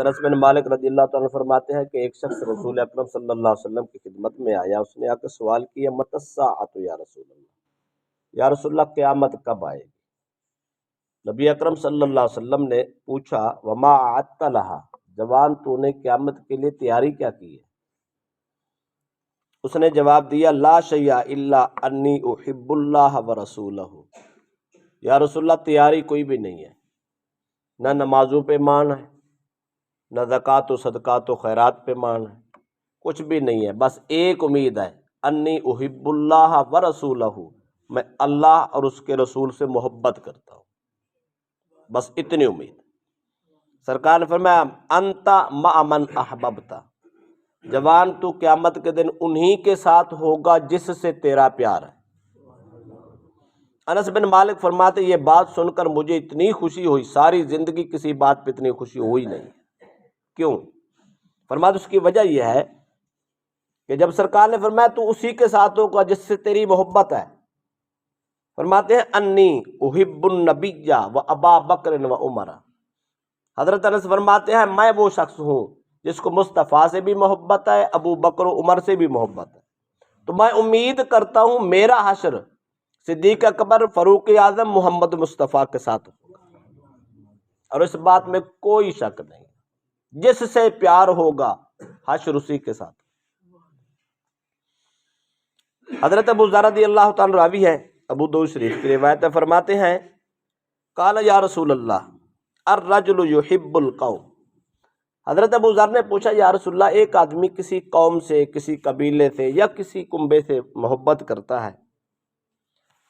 انس بن مالک رضی اللہ تعالیٰ عنہ فرماتے ہیں کہ ایک شخص رسول اکرم صلی اللہ علیہ وسلم کی خدمت میں آیا، اس نے آ کے سوال کیا متی الساعۃ یا رسول اللہ، یا رسول اللہ قیامت کب آئے گی؟ نبی اکرم صلی اللہ علیہ وسلم نے پوچھا وما اعدت لها، جوان تو نے قیامت کے لیے تیاری کیا کی ہے؟ اس نے جواب دیا لا شیء الا انی احب اللہ ورسولہ، یا رسول اللہ تیاری کوئی بھی نہیں ہے، نہ نمازوں پہ مان ہے، نہ زکوٰۃ و صدقات و خیرات پہ مان ہے، کچھ بھی نہیں ہے، بس ایک امید ہے انی احب اللہ ورسولہ، میں اللہ اور اس کے رسول سے محبت کرتا ہوں، بس اتنی امید۔ سرکار نے فرمایا انت مع من احببت، جوان تو قیامت کے دن انہی کے ساتھ ہوگا جس سے تیرا پیار ہے۔ انس بن مالک فرماتے یہ بات سن کر مجھے اتنی خوشی ہوئی، ساری زندگی کسی بات پہ اتنی خوشی ہوئی نہیں۔ کیوں؟ فرماتے اس کی وجہ یہ ہے کہ جب سرکار نے فرمایا تو اسی کے ساتھ ہوگا جس سے تیری محبت ہے، فرماتے ہیں انی احب النبی و ابا بکر و عمر، حضرت انس فرماتے ہیں میں وہ شخص ہوں جس کو مصطفیٰ سے بھی محبت ہے، ابو بکر و عمر سے بھی محبت ہے، تو میں امید کرتا ہوں میرا حشر صدیق اکبر، فاروق اعظم، محمد مصطفیٰ کے ساتھ ہوگا، اور اس بات میں کوئی شک نہیں، جس سے پیار ہوگا حشر اسی کے ساتھ۔ حضرت ابو ذر رضی اللہ تعالیٰ راوی ہے، ابو داؤد شریف کی روایت ہے، فرماتے ہیں قال یا رسول اللہ الرجل یحب القوم، حضرت ابو ذر نے پوچھا یا رسول اللہ ایک آدمی کسی قوم سے، کسی قبیلے سے یا کسی کنبے سے محبت کرتا ہے،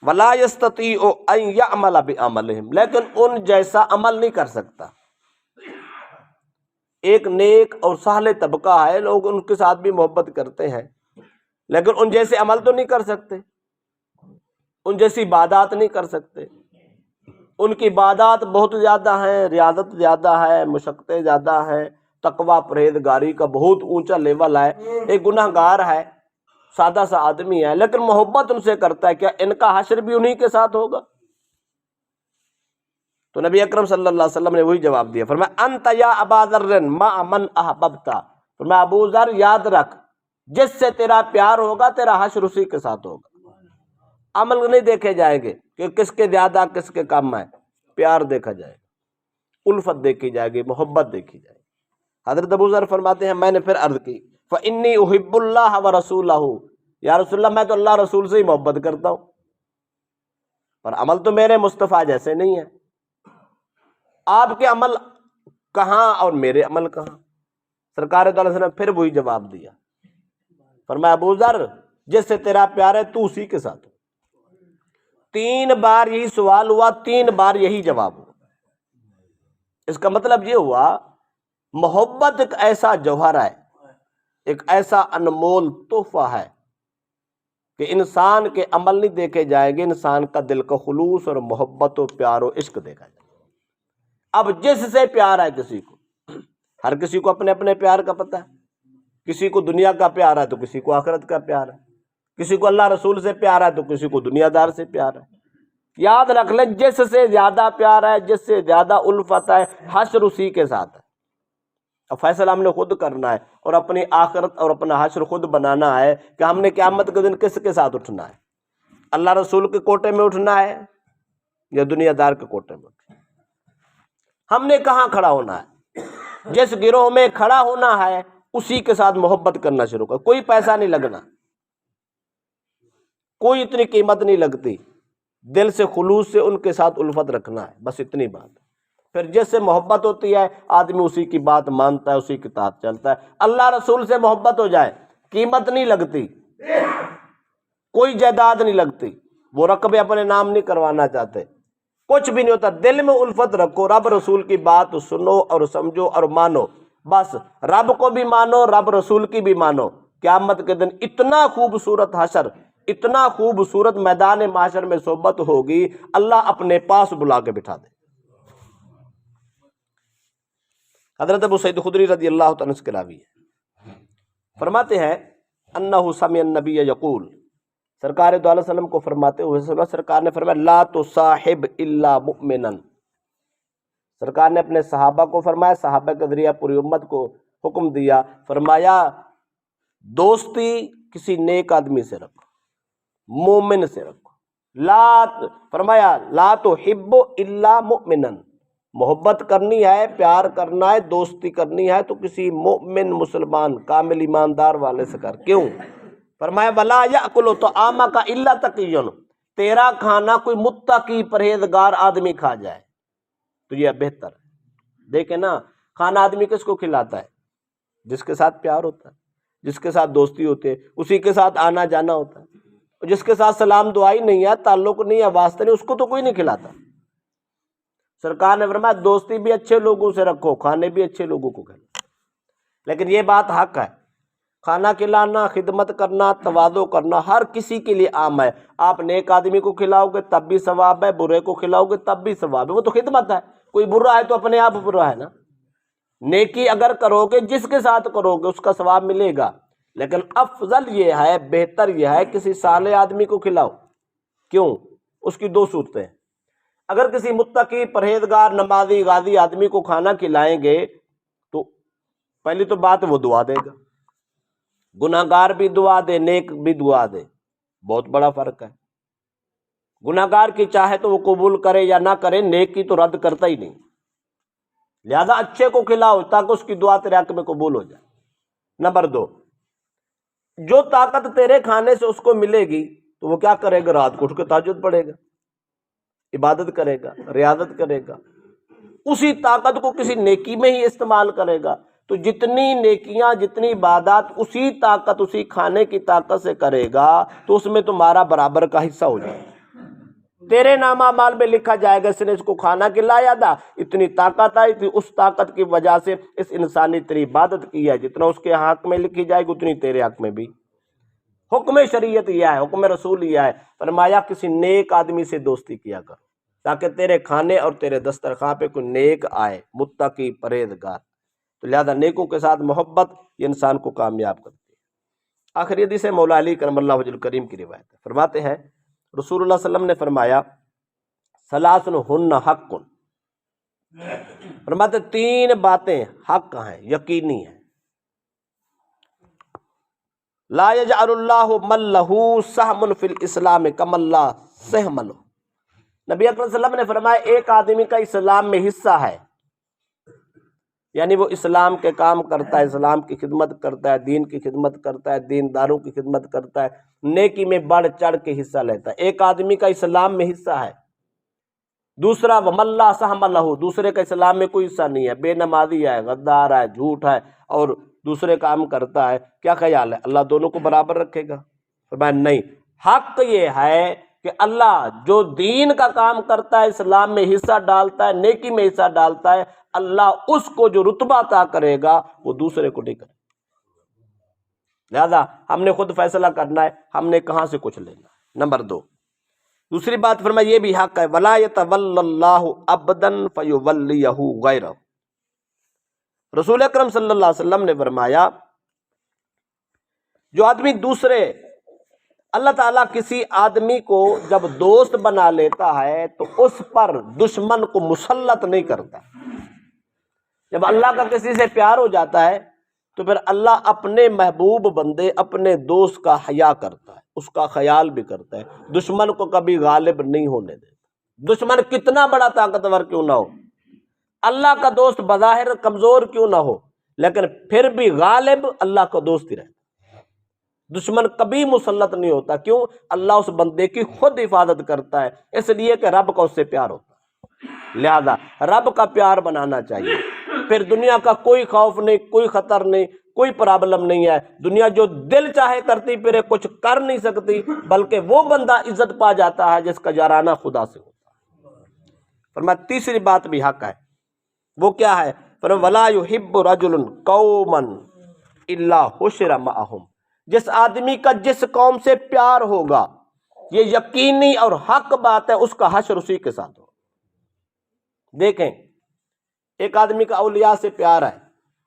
ولا یستطیع ان یعمل بعملہم، لیکن ان جیسا عمل نہیں کر سکتا، ایک نیک اور صالح طبقہ ہے، لوگ ان کے ساتھ بھی محبت کرتے ہیں لیکن ان جیسے عمل تو نہیں کر سکتے، ان جیسی عبادات نہیں کر سکتے، ان کی عبادات بہت زیادہ ہیں، ریاضت زیادہ ہے، مشقتیں زیادہ ہیں، تقوی پرہیزگاری کا بہت اونچا لیول ہے، ایک گناہ گار ہے، سادہ سا آدمی ہے لیکن محبت ان سے کرتا ہے، کیا ان کا حشر بھی انہی کے ساتھ ہوگا؟ تو نبی اکرم صلی اللہ علیہ وسلم نے وہی جواب دیا، فرمایا انت یا ابا ذر مع من احببت، فرمایا ابو ذر یاد رکھ جس سے تیرا پیار ہوگا تیرا حشر اسی کے ساتھ ہوگا، عمل نہیں دیکھے جائیں گے کہ کس کے زیادہ کس کے کم ہے، پیار دیکھا جائے گا، الفت دیکھی جائے گی، محبت دیکھی جائے گی۔ حضرت ابو ذر فرماتے ہیں میں نے پھر عرض کی فإنی احب اللہ ورسولہ، یا رسول اللہ میں تو اللہ رسول سے ہی محبت کرتا ہوں، پر عمل تو میرے مصطفیٰ جیسے نہیں ہے، آپ کے عمل کہاں اور میرے عمل کہاں؟ سرکار دو علیہ وسلم نے پھر وہی جواب دیا، فرمایا ابو ذر جس سے تیرا پیار ہے تو اسی کے ساتھ، 3 بار یہی سوال ہوا، 3 بار یہی جواب ہوا۔ اس کا مطلب یہ ہوا محبت ایک ایسا جوہر ہے، ایک ایسا انمول تحفہ ہے کہ انسان کے عمل نہیں دیکھے جائیں گے، انسان کا دل کا خلوص اور محبت و پیار و عشق دیکھا جائے گا۔ اب جس سے پیار ہے کسی کو، ہر کسی کو اپنے اپنے پیار کا پتہ ہے، کسی کو دنیا کا پیار ہے تو کسی کو آخرت کا پیار ہے، کسی کو اللہ رسول سے پیار ہے تو کسی کو دنیا دار سے پیار ہے۔ یاد رکھ لیں جس سے زیادہ پیار ہے، جس سے زیادہ الفت ہے، حشر اسی کے ساتھ ہے۔ اب فیصلہ ہم نے خود کرنا ہے اور اپنی آخرت اور اپنا حشر خود بنانا ہے کہ ہم نے قیامت کے دن کس کے ساتھ اٹھنا ہے، اللہ رسول کے کوٹے میں اٹھنا ہے یا دنیا دار کے کوٹے میں اٹھنا ہے؟ ہم نے کہاں کھڑا ہونا ہے؟ جس گروہ میں کھڑا ہونا ہے اسی کے ساتھ محبت کرنا شروع کر، کوئی پیسہ نہیں لگنا، کوئی اتنی قیمت نہیں لگتی، دل سے خلوص سے ان کے ساتھ الفت رکھنا ہے، بس اتنی بات۔ پھر جس سے محبت ہوتی ہے آدمی اسی کی بات مانتا ہے، اسی کے ساتھ چلتا ہے۔ اللہ رسول سے محبت ہو جائے قیمت نہیں لگتی، کوئی جائیداد نہیں لگتی، وہ رقبے اپنے نام نہیں کروانا چاہتے، کچھ بھی نہیں ہوتا، دل میں الفت رکھو، رب رسول کی بات سنو اور سمجھو اور مانو، بس رب کو بھی مانو، رب رسول کی بھی مانو۔ قیامت کے دن اتنا خوبصورت حشر، اتنا خوبصورت میدان محشر میں صحبت ہوگی، اللہ اپنے پاس بلا کے بٹھا دے۔ حضرت ابو سعید خدری رضی اللہ تعالیٰ عنہ کے راوی ہے، فرماتے ہیں انہ سمع النبی یقول، سرکار دو علیہ وسلم کو فرماتے ہوئے سرکار نے فرمایا لا تصاحب الا مؤمنا، سرکار نے اپنے صحابہ کو فرمایا، صحابہ کے ذریعہ پوری امت کو حکم دیا، فرمایا دوستی کسی نیک آدمی سے رکھو، مومن سے رکھو، فرمایا لا تحب الا مؤمنا، محبت کرنی ہے، پیار کرنا ہے، دوستی کرنی ہے تو کسی مومن مسلمان کامل ایماندار والے سے کر۔ کیوں؟ فرمایا ولا یاکل طعامک الا تقی، تیرا کھانا کوئی متقی پرہیزگار آدمی کھا جائے تو یہ بہتر ہے۔ دیکھیں نا، کھانا آدمی کس کو کھلاتا ہے؟ جس کے ساتھ پیار ہوتا ہے، جس کے ساتھ دوستی ہوتی ہے، اسی کے ساتھ آنا جانا ہوتا ہے۔ جس کے ساتھ سلام دعائی نہیں ہے، تعلق نہیں ہے، واسطہ نہیں، اس کو تو کوئی نہیں کھلاتا۔ سرکار نے فرمایا دوستی بھی اچھے لوگوں سے رکھو، کھانے بھی اچھے لوگوں کو کھلاؤ۔ لیکن یہ بات حق ہے، کھانا کھلانا، خدمت کرنا، تواضع کرنا ہر کسی کے لیے عام ہے۔ آپ نیک آدمی کو کھلاؤ گے تب بھی ثواب ہے، برے کو کھلاؤ گے تب بھی ثواب ہے، وہ تو خدمت ہے۔ کوئی برا ہے تو اپنے آپ برا ہے نا۔ نیکی اگر کرو گے، جس کے ساتھ کرو گے اس کا ثواب ملے گا، لیکن افضل یہ ہے، بہتر یہ ہے کسی صالح آدمی کو کھلاؤ۔ کیوں؟ اس کی دو صورتیں ہیں۔ اگر کسی متقی پرہیزگار نمازی غازی آدمی کو کھانا کھلائیں گے تو پہلی تو بات وہ دعا دے گا، گناہگار بھی دعا دے، نیک بھی دعا دے، بہت بڑا فرق ہے۔ گناہگار کی چاہے تو وہ قبول کرے یا نہ کرے، نیک کی تو رد کرتا ہی نہیں۔ لہذا اچھے کو کھلاؤ تاکہ اس کی دعا تیرے حق میں قبول ہو جائے۔ نمبر 2، جو طاقت تیرے کھانے سے اس کو ملے گی تو وہ کیا کرے گا؟ رات کو اٹھ کے تہجد پڑھے گا، عبادت کرے گا، ریاضت کرے گا، اسی طاقت کو کسی نیکی میں ہی استعمال کرے گا۔ تو جتنی نیکیاں، جتنی عبادات اسی طاقت، اسی کھانے کی طاقت سے کرے گا تو اس میں تمہارا برابر کا حصہ ہو جائے گا۔ تیرے نام اعمال میں لکھا جائے گا اس نے اس کو کھانا کھلایا تھا، اتنی طاقت آئی تھی، اس طاقت کی وجہ سے اس انسان نے اتنی عبادت کی ہے، جتنا اس کے حق میں لکھی جائے گی اتنی تیرے حق میں بھی۔ حکم شریعت یہ ہے، حکم رسول یہ ہے، فرمایا کسی نیک آدمی سے دوستی کیا کرو تاکہ تیرے کھانے اور تیرے دسترخوان پہ کوئی نیک آئے، متقی پرہیزگار۔ تو لہذا نیکوں کے ساتھ محبت یہ انسان کو کامیاب کرتی ہے۔ آخری حدیث ہے مولا علی کرم اللہ وجہ الکریم کی روایت ہے، فرماتے ہیں رسول اللہ صلی اللہ علیہ وسلم نے فرمایا ثلاث ہن حق، فرماتے 3 باتیں حق ہیں، یقینی ہیں۔ لا یجعل اللہ من لہ سہم فی الاسلام کمن لا سہم لہ، نبی اکرم صلی اللہ علیہ وسلم نے فرمایا ایک آدمی کا اسلام میں حصہ ہے، یعنی وہ اسلام کے کام کرتا ہے، اسلام کی خدمت کرتا ہے، دین کی خدمت کرتا ہے، دینداروں کی خدمت کرتا ہے، نیکی میں بڑھ چڑھ کے حصہ لیتا ہے۔ ایک آدمی کا اسلام میں حصہ ہے۔ دوسرا وَمَن لَا سَہْمَ لَهُ، دوسرے کا اسلام میں کوئی حصہ نہیں ہے، بے نمازی ہے، غدار ہے، جھوٹ ہے اور دوسرے کام کرتا ہے، کیا خیال ہے اللہ دونوں کو برابر رکھے گا؟ فرمایا نہیں، حق یہ ہے کہ اللہ جو دین کا کام کرتا ہے، اسلام میں حصہ ڈالتا ہے، نیکی میں حصہ ڈالتا ہے، اللہ اس کو جو رتبہ عطا کرے گا وہ دوسرے کو نہیں کرے گا۔ لہذا ہم نے خود فیصلہ کرنا ہے ہم نے کہاں سے کچھ لینا ہے۔ نمبر 2، دوسری بات فرمایا یہ بھی حق ہے وَلَا يَتَوَلَّ اللَّهُ عَبْدًا فَيُوَلِّيَهُ غَيْرَهُ، رسول اکرم صلی اللہ علیہ وسلم نے فرمایا جو آدمی دوسرے، اللہ تعالیٰ کسی آدمی کو جب دوست بنا لیتا ہے تو اس پر دشمن کو مسلط نہیں کرتا۔ جب اللہ کا کسی سے پیار ہو جاتا ہے تو پھر اللہ اپنے محبوب بندے، اپنے دوست کا حیا کرتا ہے، اس کا خیال بھی کرتا ہے، دشمن کو کبھی غالب نہیں ہونے دیتا۔ دشمن کتنا بڑا طاقتور کیوں نہ ہو، اللہ کا دوست بظاہر کمزور کیوں نہ ہو، لیکن پھر بھی غالب اللہ کا دوست ہی رہتا ہے۔ دشمن کبھی مسلط نہیں ہوتا، کیوں؟ اللہ اس بندے کی خود حفاظت کرتا ہے، اس لیے کہ رب کا اس سے پیار ہوتا ہے۔ لہذا رب کا پیار بنانا چاہیے، پھر دنیا کا کوئی خوف نہیں، کوئی خطر نہیں، کوئی پرابلم نہیں ہے۔ دنیا جو دل چاہے کرتی پھرے، کچھ کر نہیں سکتی، بلکہ وہ بندہ عزت پا جاتا ہے جس کا جارانہ خدا سے ہوتا ہے۔ فرمایا تیسری بات بھی حق ہے، وہ کیا ہے؟ فرمایا وَلَا يُحِبُّ رَجُلٌ قَوْمًا إِلَّا حُشِرَ مَعَهُمْ، جس آدمی کا جس قوم سے پیار ہوگا یہ یقینی اور حق بات ہے اس کا حشر اسی کے ساتھ ہوگا۔ دیکھیں ایک آدمی کا اولیاء سے پیار ہے،